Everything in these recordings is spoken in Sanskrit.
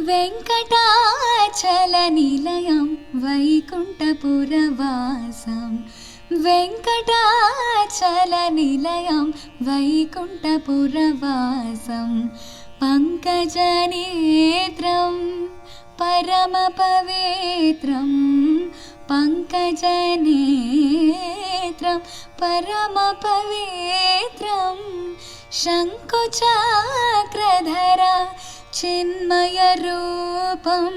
वेङ्कटाचलनिलयं वैकुण्ठपुरवासं वेङ्कटाचलनिलयं वैकुण्ठपुरवासं पङ्कजनेत्रं परमपवित्रं पङ्कजनेत्रं परमपवित्रं शङ्कुचक्रधरा चिन्मयरूपं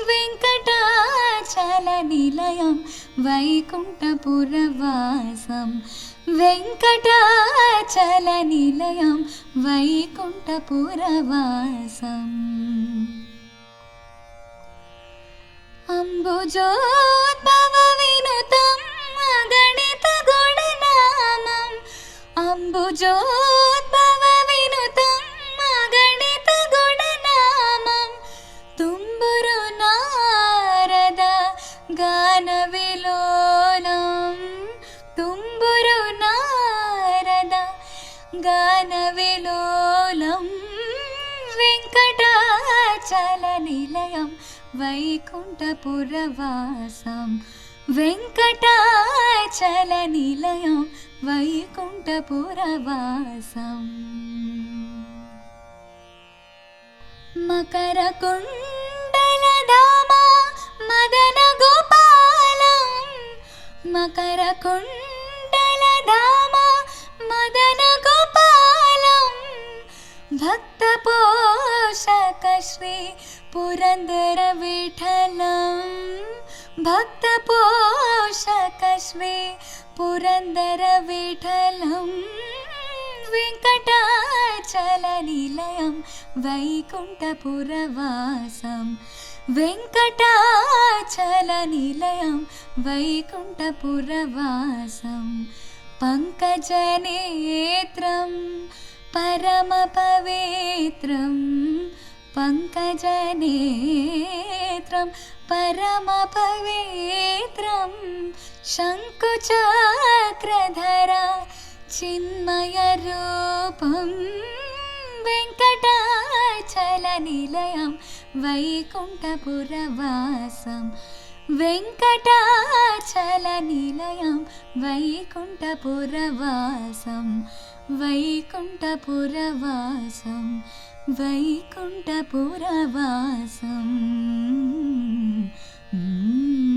वेङ्कटाचलनिलयं वैकुण्ठपुरवासं वेङ्कटाचलनिलयं वैकुण्ठपुरवासम् अम्बुजोद्भवविनुतम् अगणितगुणनामम् अम्बुजोद्भवविनुतम् अगणितगुणनामम् तुम्बुरु नारद गानविलोलम् तुम्बुरु नारद गानविलोलम् वेङ्कटाचलनिलयं वैकुण्ठपुरवासं वेङ्कटाचलनिलयं वैकुण्ठपुरवासम् मकरकुण्डलधामा मदनगोपालं मकरकुण्डलधामा मदनगोपालं भक्तपोषकश्री पुरन्दरविठलं भक्तपोषकश्री पुरन्दरविठलं वेङ्कटाचलनिलयं वैकुण्ठपुरवासं वेङ्कटाचलनिलयं वैकुण्ठपुरवासं पङ्कजनेत्रं परमपवित्रं पङ्कजनेत्रं परमपवित्रं शङ्कुचक्रधरा चिन्मयरूपं वेङ्कटाचलनिलयं वैकुण्ठपुरवासं वेङ्कटाचलनिलयं वैकुण्ठपुरवासं वैकुण्ठपुरवासं वैकुण्ठपुरवासम्।